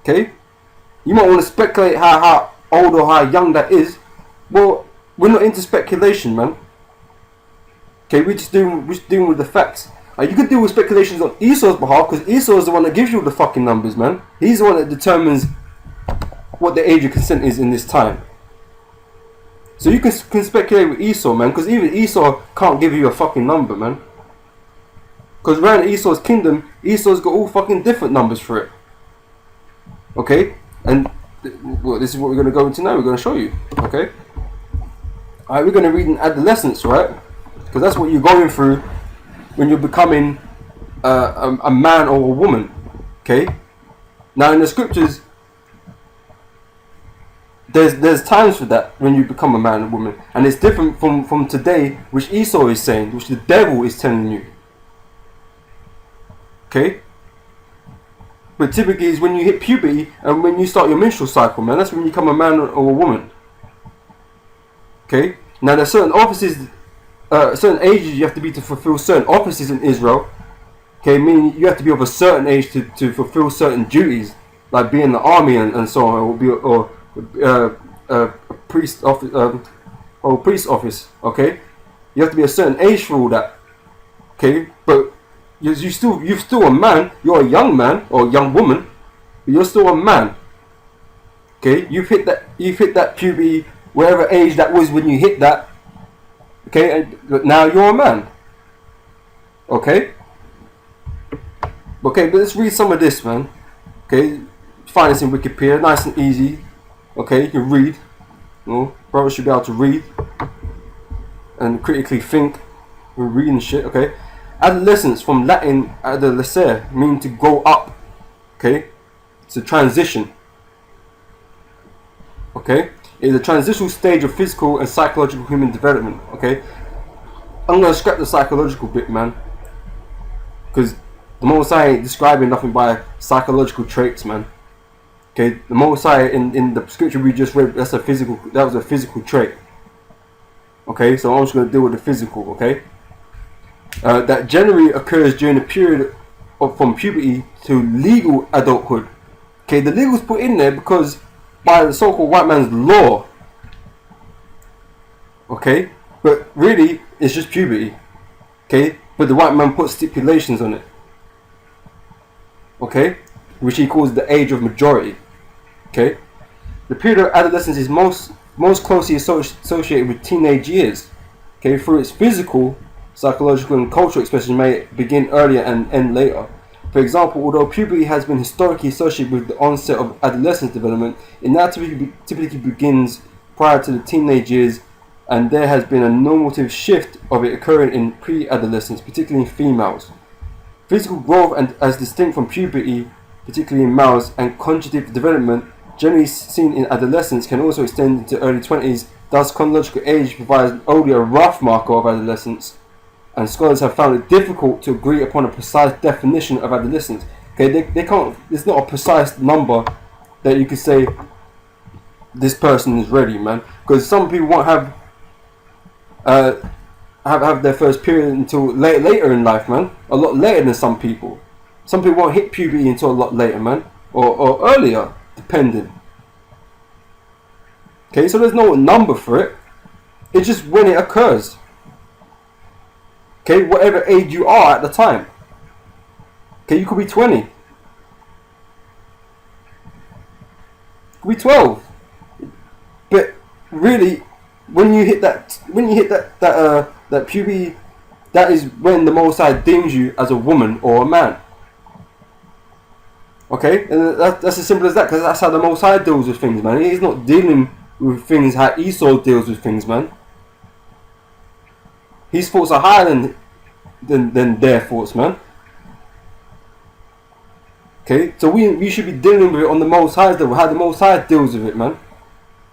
Okay? You might want to speculate how old or how young that is. Well, we're not into speculation, man. Okay, we're just dealing with the facts. You can deal with speculations on Esau's behalf, because Esau is the one that gives you the fucking numbers, man. He's the one that determines what the age of consent is in this time. So you can speculate with Esau, man, because even Esau can't give you a fucking number, man. Because around Esau's kingdom, Esau's got all fucking different numbers for it. Okay? And well, this is what we're going to go into now. We're going to show you. Okay? Alright, we're going to read in adolescence, right? Because that's what you're going through when you're becoming a man or a woman. Okay? Now in the scriptures, there's times for that when you become a man or woman, and it's different from today, which Esau is saying, which the devil is telling you. Okay? But typically it's when you hit puberty and when you start your menstrual cycle, man. That's when you become a man or a woman. Okay? Now there's certain offices, certain ages you have to be to fulfill certain offices in Israel. Okay, meaning you have to be of a certain age to fulfill certain duties, like be in the army and so on, or priest office. Okay, you have to be a certain age for all that. Okay, but you're still a man. You're a young man or a young woman, but you're still a man. Okay, you've hit that puberty, whatever age that was when you hit that. Okay, and now you're a man. Okay. Okay, but let's read some of this, man. Okay, find this in Wikipedia, nice and easy. Okay, you can read. You know, brothers should be able to read and critically think when reading shit. Okay, adolescence, from Latin adolescere, meaning to grow up. Okay, it's a transition. Okay, it's a transitional stage of physical and psychological human development. Okay, I'm gonna scrap the psychological bit, man, because the Most High ain't describing nothing by psychological traits, man. Okay, the Most High in the scripture we just read, that was a physical trait. Okay, so I'm just going to deal with the physical, okay? That generally occurs during the period from puberty to legal adulthood. Okay, the legal's put in there because by the so-called white man's law. Okay, but really it's just puberty. Okay, but the white man puts stipulations on it. Okay, which he calls the age of majority. Okay, the period of adolescence is most closely associated with teenage years. Okay, through its physical, psychological, and cultural expression may begin earlier and end later. For example, although puberty has been historically associated with the onset of adolescence development, it now typically begins prior to the teenage years, and there has been a normative shift of it occurring in pre-adolescence, particularly in females. Physical growth, and as distinct from puberty, particularly in males, and cognitive development, generally seen in adolescence, can also extend into early 20s. Thus, chronological age provides only a rough marker of adolescence, and scholars have found it difficult to agree upon a precise definition of adolescence. Okay, they can't. It's not a precise number that you could say this person is ready, man. Because some people won't have their first period until later in life, man. A lot later than some people. Some people won't hit puberty until a lot later, man, or earlier, depending. Okay, so there's no number for it. It's just when it occurs. Okay, whatever age you are at the time. Okay, you could be 20. You could be 12. But really, when you hit that puberty, that is when the Most High deems you as a woman or a man. Okay, and that's as simple as that, because that's how the Most High deals with things, man. He's not dealing with things how Esau deals with things, man. His thoughts are higher than their thoughts, man. Okay, so we should be dealing with it on the Most High's level, how the Most High deals with it, man.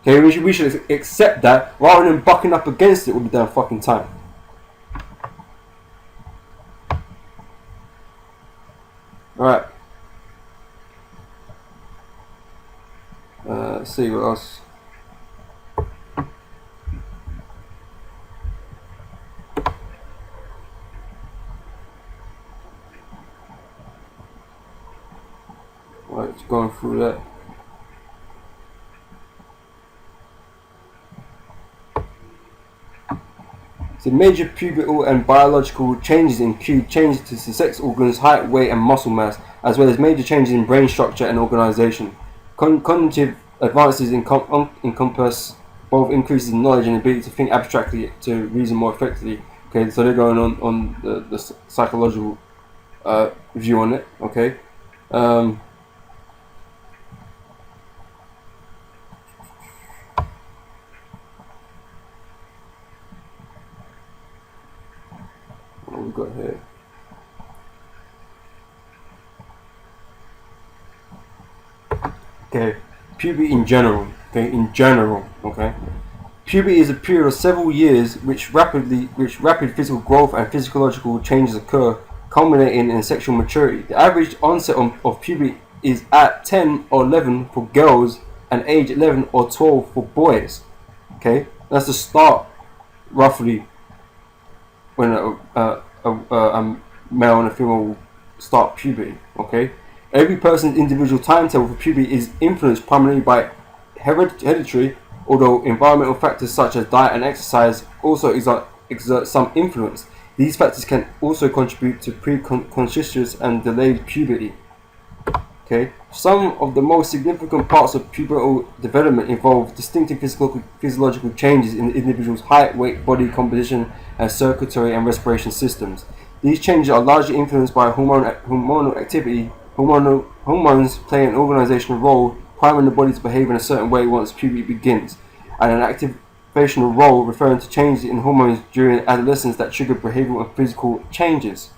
Okay, we should accept that rather than bucking up against it all the damn fucking time. Alright. Let's see what else. Right, going through that. So major pubertal and biological changes include changes to the sex organs, height, weight, and muscle mass, as well as major changes in brain structure and organization. Cognitive advances encompass both increases in knowledge and ability to think abstractly to reason more effectively. Okay, so they're going on the psychological view on it. Okay. What we got here? Okay, puberty in general. Okay, in general. Okay, puberty is a period of several years which rapid physical growth and physiological changes occur, culminating in sexual maturity. The average onset of puberty is at 10 or 11 for girls and age 11 or 12 for boys. Okay, that's the start, roughly, when a male and a female will start puberty. Okay, every person's individual timetable for puberty is influenced primarily by hereditary, although environmental factors such as diet and exercise also exert some influence. These factors can also contribute to precocious and delayed puberty. Okay, some of the most significant parts of pubertal development involve distinctive physiological changes in the individual's height, weight, body composition, and circulatory and respiration systems. These changes are largely influenced by hormonal activity. Hormones play an organizational role, priming the body to behave in a certain way once puberty begins, and an activational role referring to changes in hormones during adolescence that trigger behavioral and physical changes.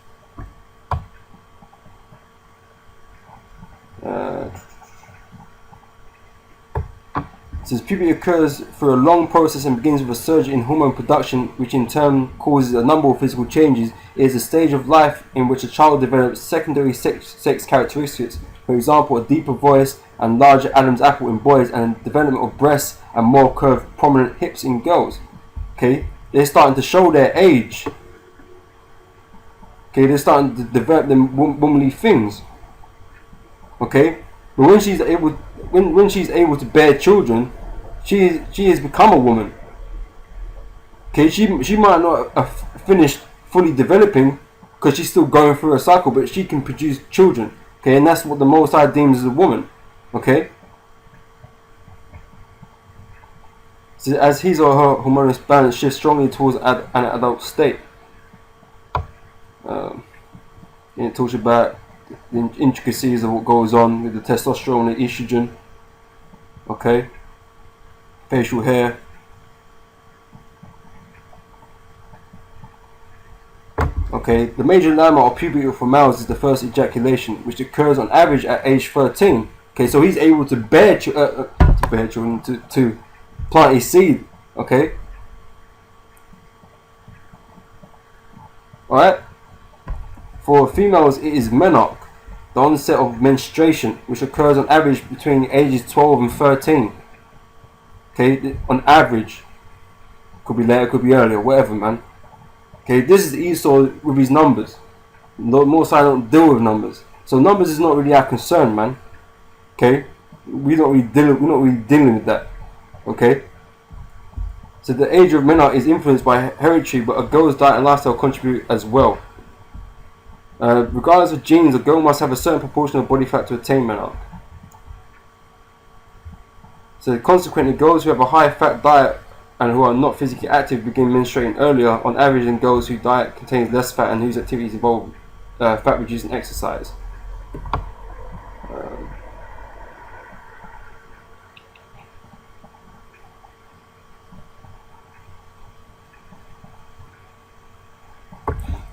Since puberty occurs through a long process and begins with a surge in hormone production, which in turn causes a number of physical changes, it is a stage of life in which a child develops secondary sex characteristics, for example, a deeper voice and larger Adam's apple in boys, and development of breasts and more curved, prominent hips in girls. Okay, they're starting to show their age. Okay, they're starting to develop them womanly things. Okay, but when she's able to bear children, she has become a woman. Okay, she might not have finished fully developing because she's still going through a cycle, but she can produce children. Okay, and that's what the Most High deems as a woman. Okay, so as his or her hormonal balance shifts strongly towards an adult state. It talks about the intricacies of what goes on with the testosterone and the estrogen. Okay, facial hair. Okay, the major landmark of puberty for males is the first ejaculation, which occurs on average at age 13. Okay, so he's able to bear children, to plant his seed. Okay, alright. For females, it is menarche, the onset of menstruation, which occurs on average between ages 12 and 13. Okay, on average. Could be later, could be earlier, whatever, man. Okay, this is Esau with his numbers. Most I don't deal with numbers, so numbers is not really our concern, man. Okay, we're not really dealing with that. Okay. So the age of menarche is influenced by hereditary, but a girl's diet and lifestyle contribute as well. Regardless of genes, a girl must have a certain proportion of body fat to attain menarche. So consequently, girls who have a high fat diet and who are not physically active begin menstruating earlier on average than girls whose diet contains less fat and whose activities involve fat reducing exercise.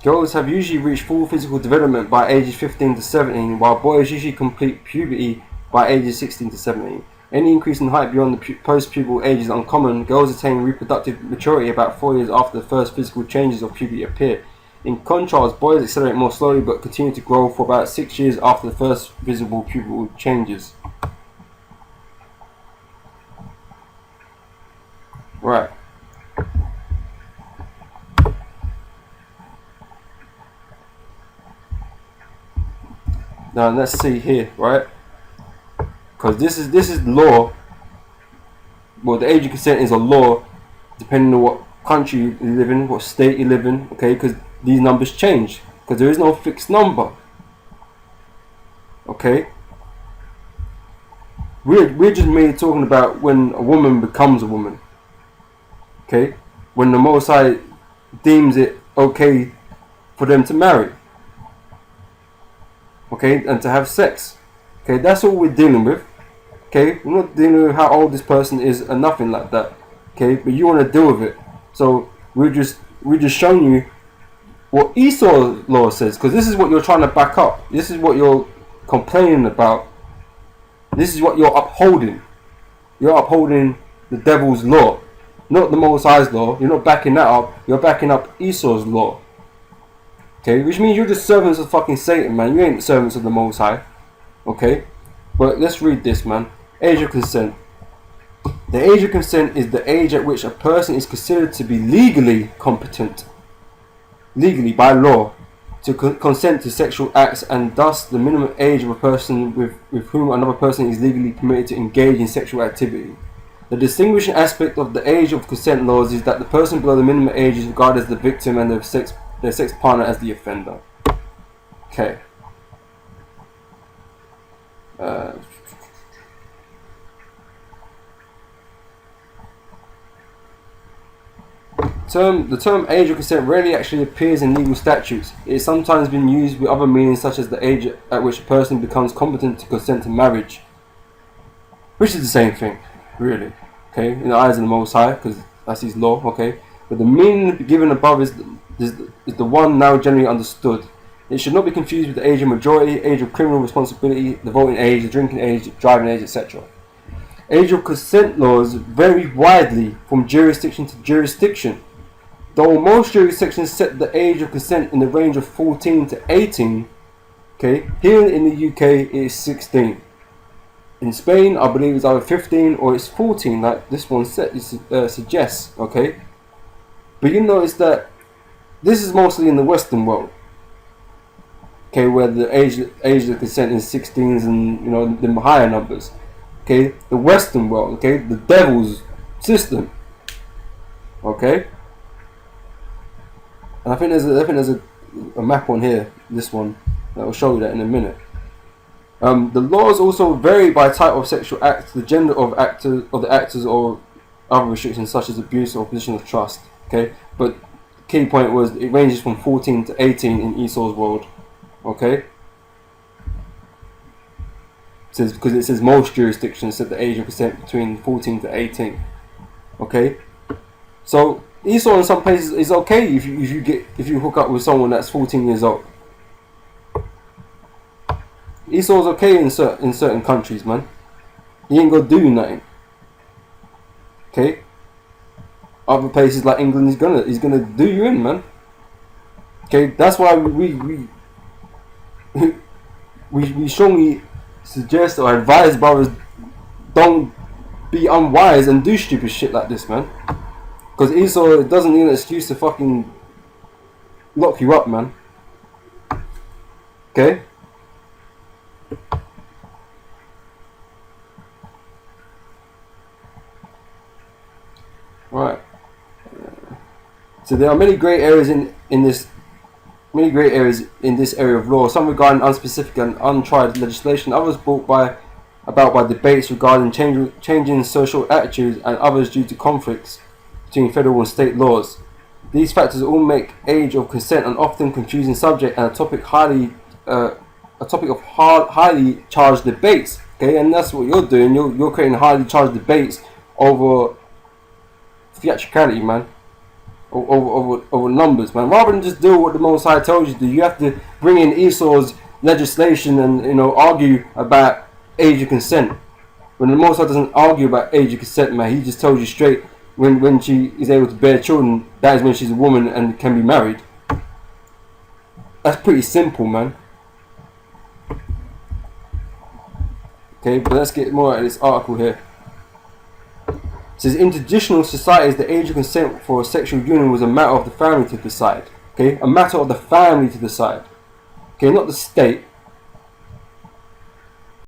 Girls have usually reached full physical development by ages 15 to 17, while boys usually complete puberty by ages 16 to 17. Any increase in height beyond the post-pubertal age is uncommon. Girls attain reproductive maturity about 4 years after the first physical changes of puberty appear. In contrast, boys accelerate more slowly but continue to grow for about 6 years after the first visible pubertal changes. Right. Now let's see here, right? because this is law. Well, the age of consent is a law, depending on what country you live in, what state you live in. Okay, because these numbers change, because there is no fixed number. Okay, we're just merely talking about when a woman becomes a woman. Okay, when the Most High deems it okay for them to marry. Okay, and to have sex. Okay, that's all we're dealing with. Okay, we're not dealing with how old this person is and nothing like that. Okay, but you want to deal with it. So we're just showing you what Esau's law says, because this is what you're trying to back up. This is what you're complaining about. This is what you're upholding. You're upholding the devil's law, not the Most High's law. You're not backing that up. You're backing up Esau's law. Okay, which means you're just servants of fucking Satan, man. You ain't servants of the Most High. Okay, but let's read this, man. Age of consent. The age of consent is the age at which a person is considered to be legally competent, legally by law, to consent to sexual acts, and thus the minimum age of a person with whom another person is legally permitted to engage in sexual activity. The distinguishing aspect of the age of consent laws is that the person below the minimum age is regarded as the victim and their sex partner as the offender. Okay. The term age of consent rarely actually appears in legal statutes. It has sometimes been used with other meanings, such as the age at which a person becomes competent to consent to marriage, which is the same thing, really. Okay, in the eyes of the Most High, because that's His law. Okay, but the meaning given above is the one now generally understood. It should not be confused with the age of majority, age of criminal responsibility, the voting age, the drinking age, driving age, etc. Age of consent laws vary widely from jurisdiction to jurisdiction. Though most jurisdictions set the age of consent in the range of 14 to 18, okay, here in the UK it is 16. In Spain, I believe it's either 15 or it's 14, like this one suggests, okay? But you notice that this is mostly in the Western world, okay, where the age of consent is 16s and, you know, the higher numbers. Okay, the Western world, okay, the devil's system, okay. And I think there's a map on here, this one, that will show you that in a minute. The laws also vary by type of sexual act, the gender of the actors, or other restrictions such as abuse or position of trust. Okay, but the key point was it ranges from 14 to 18 in Esau's world. Okay. Because it says most jurisdictions set the age of consent between 14 to 18. Okay, so Esau in some places is okay if you hook up with someone that's 14 years old. Esau's okay in certain countries, man. He ain't gonna do nothing. Okay. Other places like England, he's gonna do you in, man. Okay, that's why we strongly suggest or advise brothers, don't be unwise and do stupid shit like this, man. Because Esau doesn't need an excuse to fucking lock you up, man. Okay? Right. So there are many grey areas in this area of law, some regarding unspecific and untried legislation, others brought about by debates regarding changing social attitudes, and others due to conflicts between federal and state laws. These factors all make age of consent an often confusing subject and a topic of highly charged debates. Okay, and that's what you're doing. You're creating highly charged debates over theatricality, man. Over numbers, man. Rather than just do what the Most High tells you to do, you have to bring in Esau's legislation and, you know, argue about age of consent. When the Most High doesn't argue about age of consent, man, he just tells you straight when she is able to bear children, that is when she's a woman and can be married. That's pretty simple, man. Okay, but let's get more at this article here. It says, in traditional societies, the age of consent for a sexual union was a matter of the family to decide. Okay, a matter of the family to decide. Okay, not the state.